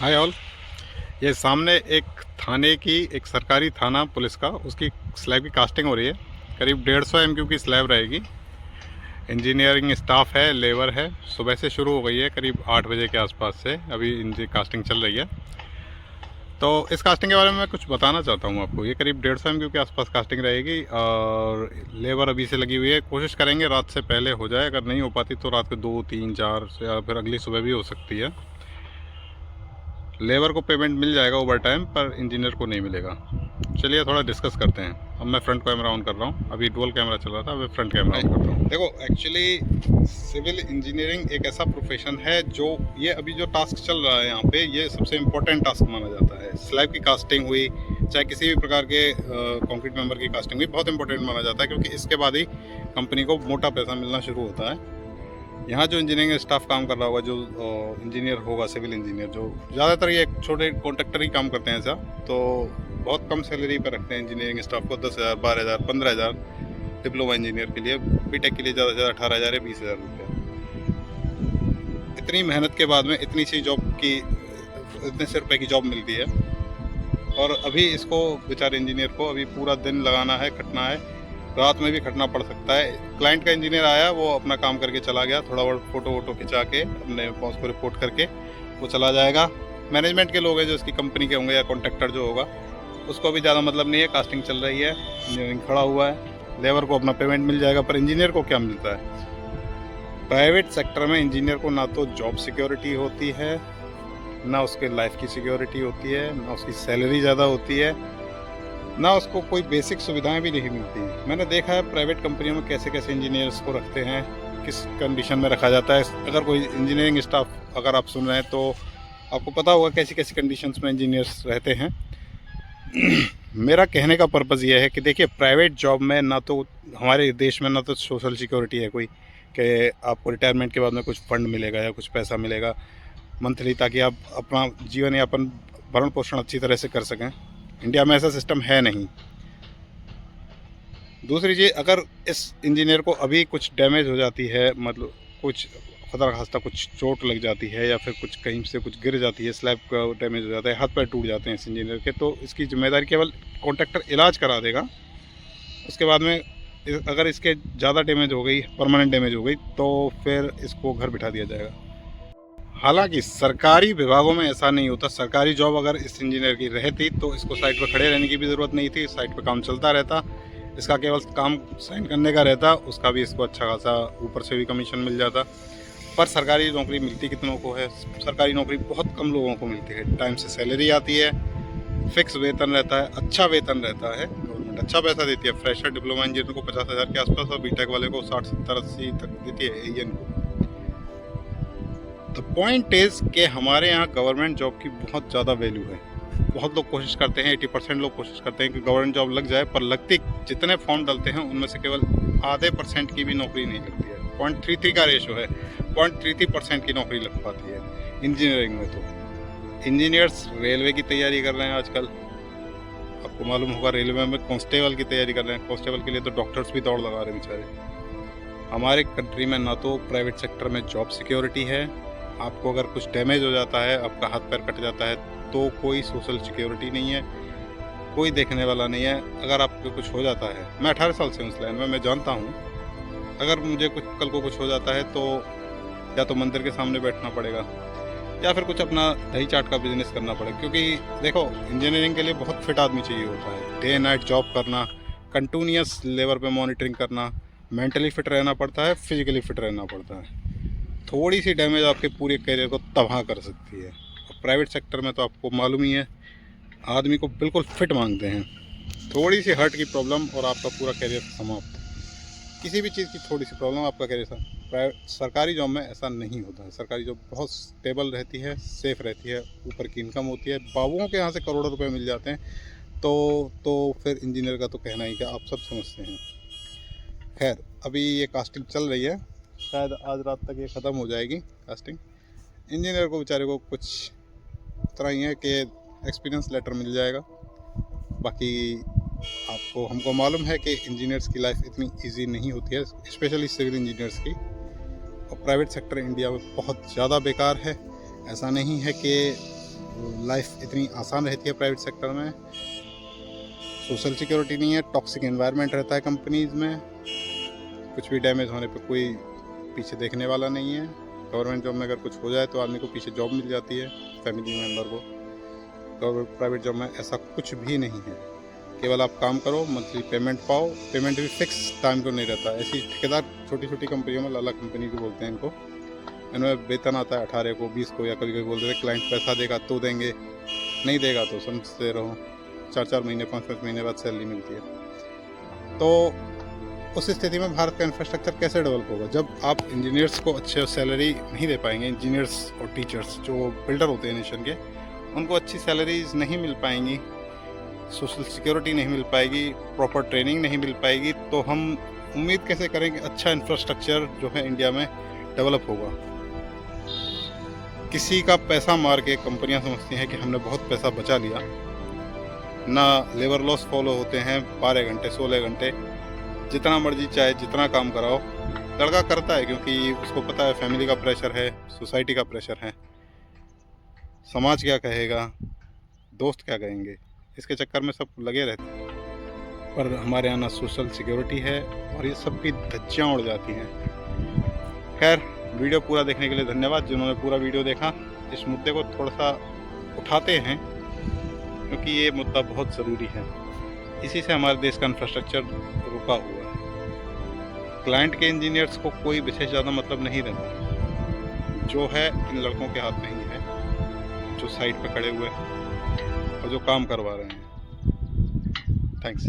Hi all. ये सामने एक थाने की, एक सरकारी थाना पुलिस का, उसकी स्लैब की कास्टिंग हो रही है। करीब 150 एमक्यू की स्लैब रहेगी। इंजीनियरिंग स्टाफ है, लेबर है। सुबह से शुरू हो गई है, करीब 8 बजे के आसपास से अभी इनकी कास्टिंग चल रही है। तो इस कास्टिंग के बारे में मैं कुछ बताना चाहता हूँ आपको। ये करीब 150 एमक्यू के आसपास कास्टिंग रहेगी और लेबर अभी से लगी हुई है। कोशिश करेंगे रात से पहले हो जाए, अगर नहीं हो पाती तो रात के 2, 3, 4 या फिर अगली सुबह भी हो सकती है। लेबर को पेमेंट मिल जाएगा ओवर टाइम, पर इंजीनियर को नहीं मिलेगा। चलिए थोड़ा डिस्कस करते हैं। अब मैं फ्रंट कैमरा ऑन कर रहा हूँ, अभी डुअल कैमरा चल रहा था, अभी फ्रंट कैमरा ऑन करता हूँ। देखो, एक्चुअली सिविल इंजीनियरिंग एक ऐसा प्रोफेशन है जो, ये अभी जो टास्क चल रहा है यहाँ पे, ये सबसे इम्पोर्टेंट टास्क माना जाता है। स्लैब की कास्टिंग हुई, चाहे किसी भी प्रकार के कंक्रीट मेंबर की कास्टिंग हुई, बहुत इंपॉर्टेंट माना जाता है, क्योंकि इसके बाद ही कंपनी को मोटा पैसा मिलना शुरू होता है। यहाँ जो इंजीनियरिंग स्टाफ काम कर रहा होगा, जो इंजीनियर होगा, सिविल इंजीनियर, जो ज़्यादातर ये छोटे कॉन्ट्रैक्टर ही काम करते हैं ऐसा, तो बहुत कम सैलरी पर रखते हैं इंजीनियरिंग स्टाफ को। 10,000, 12,000, 15,000 डिप्लोमा इंजीनियर के लिए। बीटेक के लिए ज़्यादा से ज़्यादा 18,000 या 20,000 रुपये। इतनी मेहनत के बाद में इतनी सी जॉब की, इतने से रुपये की जॉब मिलती है, और अभी इसको बेचारे इंजीनियर को अभी पूरा दिन लगाना है, खटना है, रात में भी खटना पड़ सकता है। क्लाइंट का इंजीनियर आया, वो अपना काम करके चला गया, थोड़ा बहुत फ़ोटो वोटो खिंचा के अपने बॉस को रिपोर्ट करके वो चला जाएगा। मैनेजमेंट के लोग हैं जो इसकी कंपनी के होंगे, या कॉन्ट्रैक्टर जो होगा, उसको भी ज़्यादा मतलब नहीं है। कास्टिंग चल रही है, इंजीनियरिंग खड़ा हुआ है, लेबर को अपना पेमेंट मिल जाएगा, पर इंजीनियर को क्या मिलता है? प्राइवेट सेक्टर में इंजीनियर को ना तो जॉब सिक्योरिटी होती है, ना उसके लाइफ की सिक्योरिटी होती है, ना उसकी सैलरी ज़्यादा होती है, ना उसको कोई बेसिक सुविधाएं भी नहीं मिलती। मैंने देखा है प्राइवेट कंपनियों में कैसे कैसे इंजीनियर्स को रखते हैं, किस कंडीशन में रखा जाता है। अगर कोई इंजीनियरिंग स्टाफ अगर आप सुन रहे हैं तो आपको पता होगा कैसी कैसी कंडीशंस में इंजीनियर्स रहते हैं। मेरा कहने का पर्पज़ ये है कि देखिए, प्राइवेट जॉब में ना तो हमारे देश में ना तो सोशल सिक्योरिटी है कोई, कि आपको रिटायरमेंट के बाद में कुछ फंड मिलेगा या कुछ पैसा मिलेगा मंथली, ताकि आप अपना जीवन यापन, भरण पोषण अच्छी तरह से कर सकें। इंडिया में ऐसा सिस्टम है नहीं। दूसरी चीज़, अगर इस इंजीनियर को अभी कुछ डैमेज हो जाती है, मतलब कुछ खुदा खास्ता कुछ चोट लग जाती है, या फिर कुछ कहीं से कुछ गिर जाती है, स्लैब का डैमेज हो जाता है, हाथ पैर टूट जाते हैं इस इंजीनियर के, तो इसकी जिम्मेदारी केवल कॉन्ट्रैक्टर इलाज करा देगा। उसके बाद में अगर इसके ज़्यादा डैमेज हो गई, परमानेंट डैमेज हो गई, तो फिर इसको घर बिठा दिया जाएगा। हालांकि सरकारी विभागों में ऐसा नहीं होता। सरकारी जॉब अगर इस इंजीनियर की रहती तो इसको साइट पर खड़े रहने की भी ज़रूरत नहीं थी, साइट पर काम चलता रहता, इसका केवल काम साइन करने का रहता, उसका भी इसको अच्छा खासा ऊपर से भी कमीशन मिल जाता। पर सरकारी नौकरी मिलती कितनों को है? सरकारी नौकरी बहुत कम लोगों को मिलती है। टाइम से सैलरी आती है, फिक्स वेतन रहता है, अच्छा वेतन रहता है, गवर्नमेंट अच्छा पैसा देती है। फ्रेशर डिप्लोमा इंजीनियर को 50,000 के आसपास, और बीटेक वाले को 60, 70, 80 तक देती है, एएन को। द पॉइंट इज़ कि हमारे यहाँ गवर्नमेंट जॉब की बहुत ज़्यादा वैल्यू है। बहुत लोग कोशिश करते हैं, 80% लोग कोशिश करते हैं कि गवर्नमेंट जॉब लग जाए, पर लगती, जितने फॉर्म डलते हैं उनमें से केवल आधे % की भी नौकरी नहीं लगती है। 0.33 का रेशो है, 0.33% की नौकरी लग पाती है इंजीनियरिंग में। तो इंजीनियर्स रेलवे की तैयारी कर रहे हैं आजकल, आपको मालूम होगा, रेलवे में कांस्टेबल की तैयारी कर रहे हैं। कांस्टेबल के लिए तो डॉक्टर्स भी दौड़ लगा रहे हैं बेचारे। हमारे कंट्री में ना तो प्राइवेट सेक्टर में जॉब सिक्योरिटी है, आपको अगर कुछ डैमेज हो जाता है, आपका हाथ पैर कट जाता है, तो कोई सोशल सिक्योरिटी नहीं है, कोई देखने वाला नहीं है। अगर आपको कुछ हो जाता है, मैं 18 साल से हूँ इस लाइन में, मैं जानता हूँ, अगर मुझे कुछ कल को कुछ हो जाता है तो या तो मंदिर के सामने बैठना पड़ेगा, या फिर कुछ अपना दही चाट का बिजनेस करना पड़ेगा। क्योंकि देखो, इंजीनियरिंग के लिए बहुत फिट आदमी चाहिए होता है। डे नाइट जॉब करना, कंटिन्यूस लेबर पे मॉनिटरिंग करना, मेंटली फिट रहना पड़ता है, फिजिकली फिट रहना पड़ता है। थोड़ी सी डैमेज आपके पूरे करियर को तबाह कर सकती है। प्राइवेट सेक्टर में तो आपको मालूम ही है, आदमी को बिल्कुल फिट मांगते हैं। थोड़ी सी हर्ट की प्रॉब्लम और आपका पूरा करियर समाप्त। किसी भी चीज़ की थोड़ी सी प्रॉब्लम, आपका करियर समाप्त। सरकारी जॉब में ऐसा नहीं होता है। सरकारी जॉब बहुत स्टेबल रहती है, सेफ रहती है, ऊपर की इनकम होती है, बाबुओं के यहाँ से करोड़ों रुपए मिल जाते हैं। तो फिर इंजीनियर का तो कहना ही क्या, आप सब समझते हैं। खैर, अभी ये कास्टिंग चल रही है, शायद आज रात तक ये ख़त्म हो जाएगी कास्टिंग। इंजीनियर को बेचारे को कुछ तरह ही है कि एक्सपीरियंस लेटर मिल जाएगा। बाकी आपको, हमको मालूम है कि इंजीनियर्स की लाइफ इतनी इजी नहीं होती है, स्पेशली सिविल इंजीनियर्स की। और प्राइवेट सेक्टर इंडिया में बहुत ज़्यादा बेकार है। ऐसा नहीं है कि लाइफ इतनी आसान रहती है प्राइवेट सेक्टर में। सोशल सिक्योरिटी नहीं है, टॉक्सिक एनवायरनमेंट रहता है कंपनीज़ में, कुछ भी डैमेज होने पे कोई पीछे देखने वाला नहीं है। गवर्नमेंट जॉब में अगर कुछ हो जाए तो आदमी को पीछे जॉब मिल जाती है, फैमिली मेम्बर को। प्राइवेट जॉब में ऐसा कुछ भी नहीं है, केवल आप काम करो, मंथली पेमेंट पाओ, पेमेंट भी फिक्स टाइम को नहीं रहता। ऐसी ठेकेदार छोटी छोटी कंपनियों में, लाला कंपनी को बोलते हैं इनको, इनमें वेतन आता है 18 को, 20 को, या कभी कभी बोलते हैं क्लाइंट पैसा देगा तो देंगे, नहीं देगा तो समझते रहो 4-4 महीने 5-5 महीने बाद सैलरी मिलती है। तो उस स्थिति में भारत का इंफ्रास्ट्रक्चर कैसे डेवलप होगा जब आप इंजीनियर्स को अच्छे सैलरी नहीं दे पाएंगे। इंजीनियर्स और टीचर्स जो बिल्डर होते हैं नेशन के, उनको अच्छी सैलरीज नहीं मिल पाएंगी, सोशल सिक्योरिटी नहीं मिल पाएगी, प्रॉपर ट्रेनिंग नहीं मिल पाएगी, तो हम उम्मीद कैसे करें कि अच्छा इंफ्रास्ट्रक्चर जो है इंडिया में डेवलप होगा। किसी का पैसा मार के कंपनियां समझती हैं कि हमने बहुत पैसा बचा लिया, ना लेबर लॉस फॉलो होते हैं, 12 घंटे 16 घंटे जितना मर्जी चाहे जितना काम कराओ, लड़का करता है क्योंकि उसको पता है फैमिली का प्रेशर है, सोसाइटी का प्रेशर है, समाज क्या कहेगा, दोस्त क्या कहेंगे, इसके चक्कर में सब लगे रहते हैं। पर हमारे यहाँ ना सोशल सिक्योरिटी है और ये सब की धज्जियाँ उड़ जाती हैं। खैर, वीडियो पूरा देखने के लिए धन्यवाद। जिन्होंने पूरा वीडियो देखा, इस मुद्दे को थोड़ा सा उठाते हैं क्योंकि ये मुद्दा बहुत ज़रूरी है। इसी से हमारे देश का इंफ्रास्ट्रक्चर रुका हुआ है। क्लाइंट के इंजीनियर्स को कोई विशेष ज़्यादा मतलब नहीं रहता, जो है इन लड़कों के हाथ में ही है, जो साइट पे खड़े हुए हैं और जो काम करवा रहे हैं। थैंक्स।